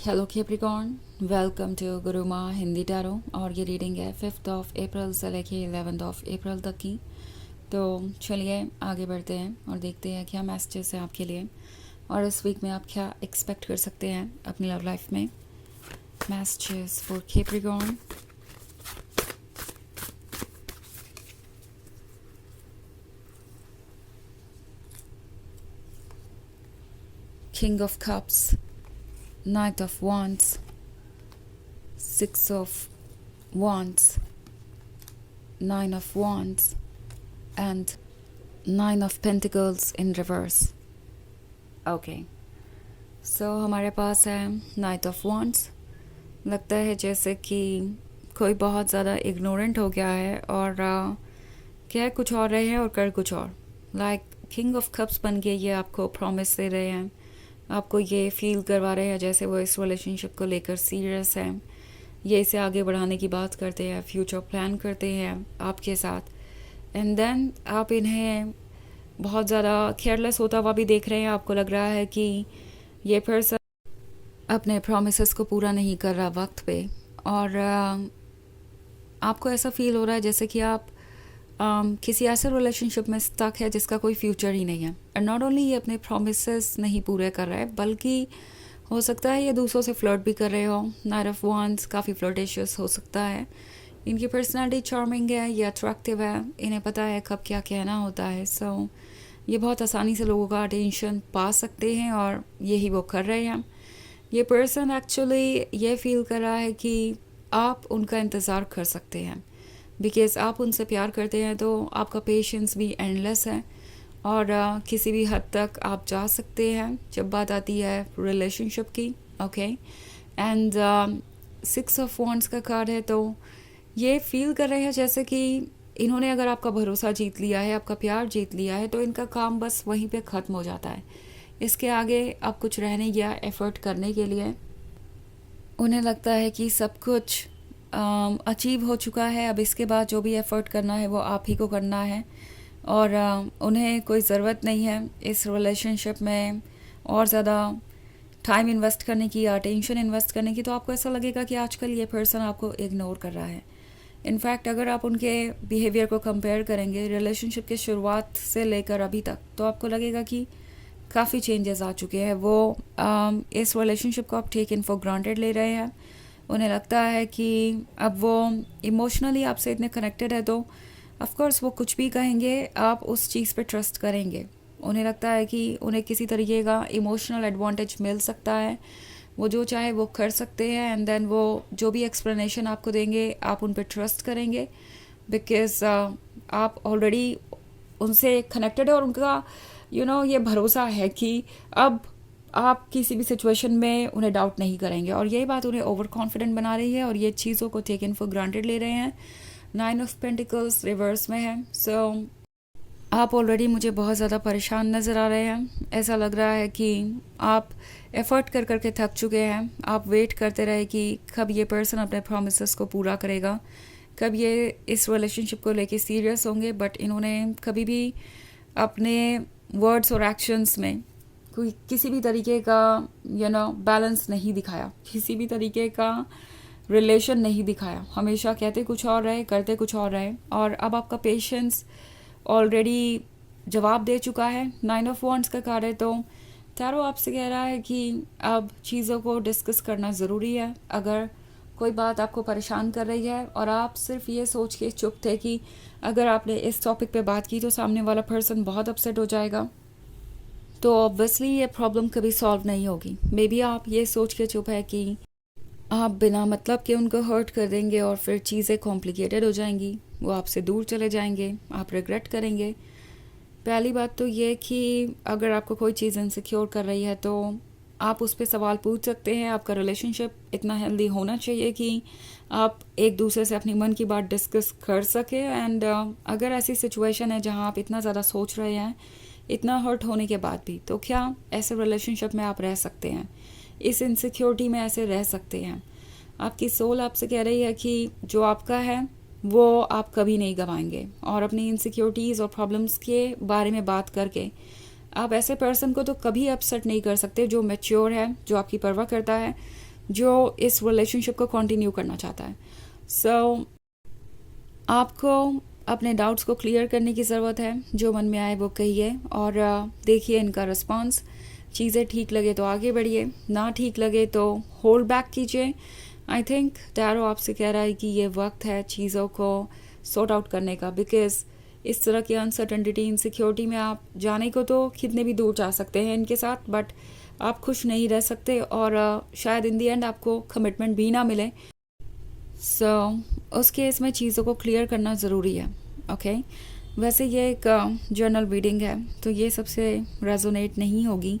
Hello Capricorn, welcome to Guruma Hindi tarot. और ये reading है 5 अप्रैल से लेके 11 अप्रैल तक की। तो चलिए आगे बढ़ते हैं और देखते हैं क्या मैसेजेस हैं आपके लिए और इस वीक में आप क्या एक्सपेक्ट कर सकते हैं अपनी लव लाइफ में। Messages for Capricorn. King of cups, night of wands, 6 of wands, 9 of wands and 9 of pentacles in reverse. Okay, so हमारे पास है नाइट ऑफ wands। लगता है जैसे कि कोई बहुत ज़्यादा इग्नोरेंट हो गया है और कह कुछ और रहे हैं और कर कुछ और। लाइक किंग ऑफ कप्स बन के ये आपको प्रॉमिस दे रहे हैं, आपको ये फील करवा रहे हैं जैसे वो इस रिलेशनशिप को लेकर सीरियस हैं, ये इसे आगे बढ़ाने की बात करते हैं, फ्यूचर प्लान करते हैं आपके साथ। एंड देन आप इन्हें बहुत ज़्यादा केयरलेस होता हुआ भी देख रहे हैं। आपको लग रहा है कि ये पर्सन अपने प्रॉमिसेस को पूरा नहीं कर रहा वक्त पे और आपको ऐसा फील हो रहा है जैसे कि आप किसी ऐसे रिलेशनशिप में स्टक है जिसका कोई फ्यूचर ही नहीं है। एंड नॉट ओनली ये अपने प्रॉमिसेस नहीं पूरे कर रहा है बल्कि हो सकता है ये दूसरों से फ्लर्ट भी कर रहे हो। नाइट ऑफ wands काफ़ी फ्लर्टेशियस हो सकता है। इनकी पर्सनालिटी चार्मिंग है, ये अट्रैक्टिव है, इन्हें पता है कब क्या कहना होता है। सो ये बहुत आसानी से लोगों का अटेंशन पा सकते हैं और यही वो कर रहे हैं। ये पर्सन एक्चुअली ये फील कर रहा है कि आप उनका इंतज़ार कर सकते हैं बिकॉज़ आप उनसे प्यार करते हैं, तो आपका पेशेंस भी एंडलेस है और किसी भी हद तक आप जा सकते हैं जब बात आती है रिलेशनशिप की। ओके, एंड 6 ऑफ wands का कार्ड है, तो ये फील कर रहे हैं जैसे कि इन्होंने अगर आपका भरोसा जीत लिया है, आपका प्यार जीत लिया है, तो इनका काम बस वहीं पे ख़त्म हो जाता है। इसके आगे अब कुछ रह नहीं गया एफ़र्ट करने के लिए। उन्हें लगता है कि सब कुछ अचीव हो चुका है, अब इसके बाद जो भी एफ़र्ट करना है वो आप ही को करना है और उन्हें कोई ज़रूरत नहीं है इस रिलेशनशिप में और ज़्यादा टाइम इन्वेस्ट करने की या टेंशन इन्वेस्ट करने की। तो आपको ऐसा लगेगा कि आजकल ये पर्सन आपको इग्नोर कर रहा है। इनफैक्ट अगर आप उनके बिहेवियर को कंपेयर करेंगे रिलेशनशिप के शुरुआत से लेकर अभी तक, तो आपको लगेगा कि काफ़ी चेंजेस आ चुके हैं। वो इस रिलेशनशिप को आप टेक इन फॉर ग्रांटेड ले रहे हैं। उन्हें लगता है कि अब वो इमोशनली आपसे इतने कनेक्टेड है, तो ऑफ कोर्स वो कुछ भी कहेंगे आप उस चीज़ पे ट्रस्ट करेंगे। उन्हें लगता है कि उन्हें किसी तरीके का इमोशनल एडवांटेज मिल सकता है, वो जो चाहे वो कर सकते हैं एंड देन वो जो भी एक्सप्लेनेशन आपको देंगे आप उन पर ट्रस्ट करेंगे बिकॉज आप ऑलरेडी उनसे कनेक्टेड है और उनका ये भरोसा है कि अब आप किसी भी सिचुएशन में उन्हें डाउट नहीं करेंगे और यही बात उन्हें ओवर कॉन्फिडेंट बना रही है और ये चीज़ों को टेक इन फॉर ग्रांटेड ले रहे हैं। 9 ऑफ पेंटिकल्स रिवर्स में है। सो आप ऑलरेडी मुझे बहुत ज़्यादा परेशान नज़र आ रहे हैं। ऐसा लग रहा है कि आप एफ़र्ट कर करके थक चुके हैं। आप वेट करते रहे कि कब ये पर्सन अपने प्रॉमिसेस को पूरा करेगा, कब ये इस रिलेशनशिप को लेके सीरियस होंगे, बट इन्होंने कभी भी अपने वर्ड्स और एक्शंस में कोई किसी भी तरीके का बैलेंस नहीं दिखाया, किसी भी तरीके का रिलेशन नहीं दिखाया। हमेशा कहते कुछ और रहे, करते कुछ और रहे और अब आपका पेशेंस ऑलरेडी जवाब दे चुका है। 9 ऑफ wands का कार्ड है, तो टैरो आपसे कह रहा है कि अब चीज़ों को डिस्कस करना ज़रूरी है। अगर कोई बात आपको परेशान कर रही है और आप सिर्फ ये सोच के चुप थे कि अगर आपने इस टॉपिक पे बात की तो सामने वाला पर्सन बहुत अपसेट हो जाएगा, तो ऑब्वियसली ये प्रॉब्लम कभी सॉल्व नहीं होगी। मे बी आप ये सोच के चुप है कि आप बिना मतलब के उनको हर्ट कर देंगे और फिर चीज़ें कॉम्प्लिकेटेड हो जाएंगी, वो आपसे दूर चले जाएंगे, आप रिग्रेट करेंगे। पहली बात तो ये कि अगर आपको कोई चीज़ इनसिक्योर कर रही है तो आप उस पर सवाल पूछ सकते हैं। आपका रिलेशनशिप इतना हेल्दी होना चाहिए कि आप एक दूसरे से अपनी मन की बात डिस्कस कर सके एंड अगर ऐसी सिचुएशन है जहाँ आप इतना ज़्यादा सोच रहे हैं इतना हर्ट होने के बाद भी, तो क्या ऐसे रिलेशनशिप में आप रह सकते हैं, इस इनसिक्योरिटी में ऐसे रह सकते हैं? आपकी सोल आपसे कह रही है कि जो आपका है वो आप कभी नहीं गंवाएंगे और अपनी इनसिक्योरिटीज़ और प्रॉब्लम्स के बारे में बात करके आप ऐसे पर्सन को तो कभी अपसेट नहीं कर सकते जो मैच्योर है, जो आपकी परवाह करता है, जो इस रिलेशनशिप को कंटिन्यू करना चाहता है। सो आपको अपने डाउट्स को क्लियर करने की ज़रूरत है, जो मन में आए वो कहिए और देखिए इनका रिस्पॉन्स। चीज़ें ठीक लगे तो आगे बढ़िए, ना ठीक लगे तो होल्ड बैक कीजिए। आई थिंक टैरो आपसे कह रहा है कि ये वक्त है चीज़ों को सॉर्ट आउट करने का, बिकॉज इस तरह की अनसर्टेनिटी, इनसिक्योरिटी में आप जाने को तो कितने भी दूर जा सकते हैं इनके साथ, बट आप खुश नहीं रह सकते और शायद इन दी एंड आपको कमिटमेंट भी ना मिले। उस केस में चीज़ों को क्लियर करना ज़रूरी है। ओके वैसे ये एक जर्नल रीडिंग है, तो ये सबसे रेजोनेट नहीं होगी।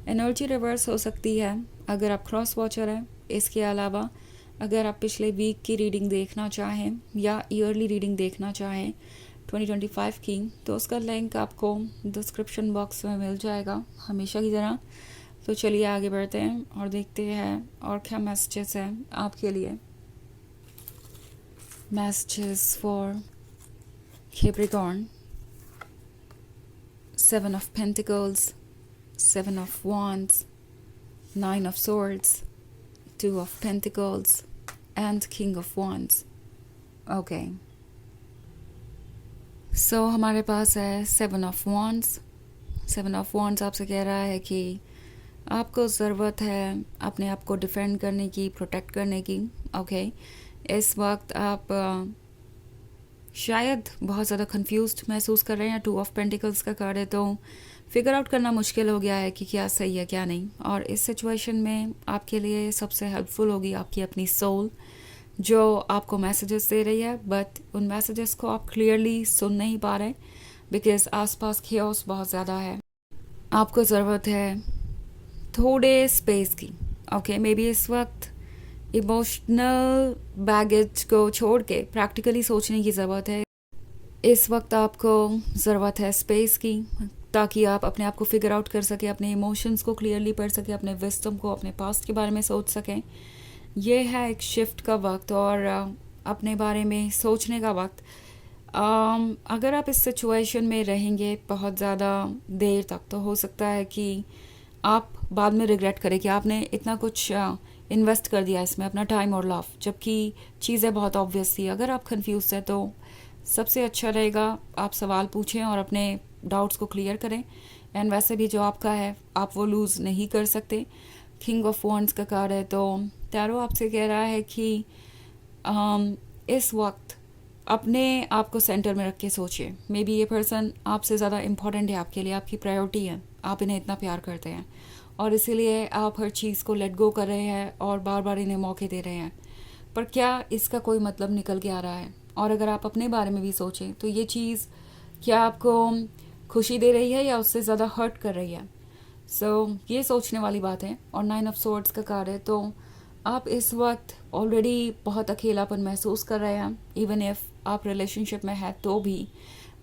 एनर्जी रिवर्स हो सकती है अगर आप क्रॉस वॉचर हैं। इसके अलावा अगर आप पिछले वीक की रीडिंग देखना चाहें या ईयरली रीडिंग देखना चाहें 2025 की, तो उसका लिंक आपको डिस्क्रिप्शन बॉक्स में मिल जाएगा हमेशा की तरह। तो चलिए आगे बढ़ते हैं और देखते हैं और क्या मैसेजेस हैं आपके लिए। Messages for Capricorn: Seven of Pentacles, Seven of Wands, Nine of Swords, Two of Pentacles, and King of Wands. Okay. So हमारे पास है Seven of Wands. Seven of Wands आपसे कह रहा है कि आपको ज़रूरत है अपने आप को डिफेंड करने की, प्रोटेक्ट करने की। ओके इस वक्त आप शायद बहुत ज़्यादा कंफ्यूज्ड महसूस कर रहे हैं। टू ऑफ पेंटिकल्स का कार्ड है, तो फिगर आउट करना मुश्किल हो गया है कि क्या सही है क्या नहीं। और इस सिचुएशन में आपके लिए सबसे हेल्पफुल होगी आपकी अपनी सोल, जो आपको मैसेजेस दे रही है, बट उन मैसेजेस को आप क्लियरली सुन नहीं पा रहे बिकॉज आसपास खेओस बहुत ज़्यादा है। आपको ज़रूरत है थोड़े स्पेस की। ओके मे बी इस वक्त इमोशनल बैगेज को छोड़ के प्रैक्टिकली सोचने की ज़रूरत है। इस वक्त आपको ज़रूरत है स्पेस की, ताकि आप अपने आप को फिगर आउट कर सकें, अपने इमोशंस को क्लियरली पढ़ सकें, अपने विजडम को, अपने पास्ट के बारे में सोच सकें। ये है एक शिफ्ट का वक्त और अपने बारे में सोचने का वक्त। अगर आप इस सिचुएशन में रहेंगे बहुत ज़्यादा देर तक, तो हो सकता है कि आप बाद में रिग्रेट करें कि आपने इतना कुछ इन्वेस्ट कर दिया इसमें, अपना टाइम और लव, जबकि चीज़ें बहुत ऑब्वियस थी। अगर आप कंफ्यूज हैं तो सबसे अच्छा रहेगा आप सवाल पूछें और अपने डाउट्स को क्लियर करें। एंड वैसे भी जो आपका है आप वो लूज़ नहीं कर सकते। किंग ऑफ वॉन्ड्स का कार्ड है, तो टैरो आपसे कह रहा है कि इस वक्त अपने आप को सेंटर में रख के सोचिए। मे बी ये पर्सन आपसे ज़्यादा इम्पॉर्टेंट है आपके लिए, आपकी प्रायोरिटी है, आप इन्हें इतना प्यार करते हैं और इसीलिए आप हर चीज़ को लेट गो कर रहे हैं और बार बार इन्हें मौके दे रहे हैं। पर क्या इसका कोई मतलब निकल के आ रहा है? और अगर आप अपने बारे में भी सोचें तो ये चीज़ क्या आपको खुशी दे रही है या उससे ज़्यादा हर्ट कर रही है? ये सोचने वाली बात है। और 9 ऑफ सोर्ड्स का कार्ड है, तो आप इस वक्त ऑलरेडी बहुत अकेलापन महसूस कर रहे हैं। इवन इफ आप रिलेशनशिप में है तो भी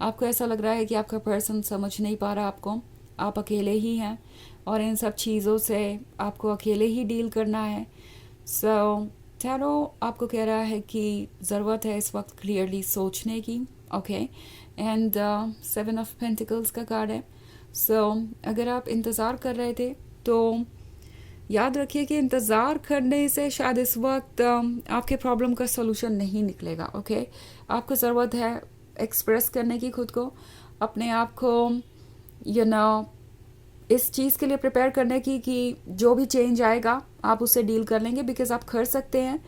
आपको ऐसा लग रहा है कि आपका पर्सन समझ नहीं पा रहा आपको, आप अकेले ही हैं और इन सब चीज़ों से आपको अकेले ही डील करना है। टैरो आपको कह रहा है कि ज़रूरत है इस वक्त क्लियरली सोचने की। ओके एंड 7 ऑफ पेंटिकल्स का कार्ड है। अगर आप इंतज़ार कर रहे थे तो याद रखिए कि इंतज़ार करने से शायद इस वक्त आपके प्रॉब्लम का सोल्यूशन नहीं निकलेगा। ओके आपको ज़रूरत है एक्सप्रेस करने की खुद को, अपने आप को इस चीज़ के लिए प्रिपेयर करने की कि जो भी चेंज आएगा आप उससे डील कर लेंगे, बिकॉज आप कर सकते हैं।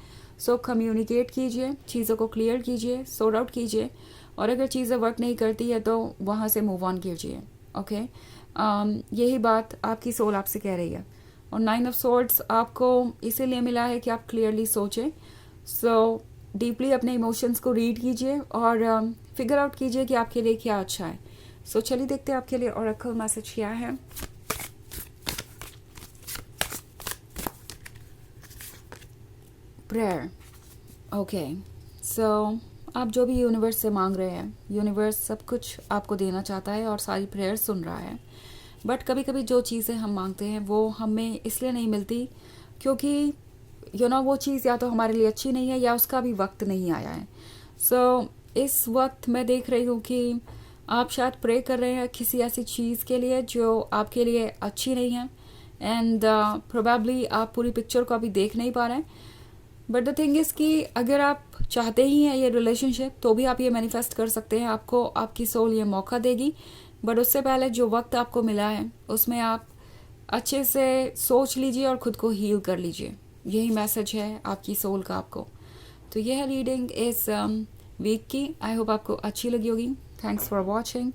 कम्युनिकेट कीजिए, चीज़ों को क्लियर कीजिए, सॉर्ट आउट कीजिए और अगर चीज़ें वर्क नहीं करती है तो वहाँ से मूव ऑन कीजिए। ओके यही बात आपकी सोल आपसे कह रही है। और 9 ऑफ सोर्ड्स आपको इसीलिए मिला है कि आप क्लियरली सोचें। डीपली अपने इमोशंस को रीड कीजिए और फिगर आउट कीजिए कि आपके लिए क्या अच्छा है। चलिए देखते हैं आपके लिए ओरेकल मैसेज क्या है। प्रेयर। ओके आप जो भी यूनिवर्स से मांग रहे हैं, यूनिवर्स सब कुछ आपको देना चाहता है और सारी प्रेयर सुन रहा है। बट कभी कभी जो चीज़ें हम मांगते हैं वो हमें इसलिए नहीं मिलती क्योंकि वो चीज़ या तो हमारे लिए अच्छी नहीं है या उसका भी वक्त नहीं आया है। इस वक्त मैं देख रही हूँ कि आप शायद प्रे कर रहे हैं किसी ऐसी चीज़ के लिए जो आपके लिए अच्छी नहीं है एंड प्रोबेबली आप पूरी पिक्चर को अभी देख नहीं पा रहे हैं, बट द थिंग इज़ कि अगर आप चाहते ही हैं ये रिलेशनशिप तो भी आप ये मैनिफेस्ट कर सकते हैं। आपको आपकी सोल ये मौका देगी, बट उससे पहले जो वक्त आपको मिला है उसमें आप अच्छे से सोच लीजिए और ख़ुद को हील कर लीजिए। यही मैसेज है आपकी सोल का आपको। तो ये है रीडिंग इस वीक की। आई होप आपको अच्छी लगी होगी। Thanks for watching.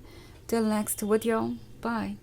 Till next with you, bye.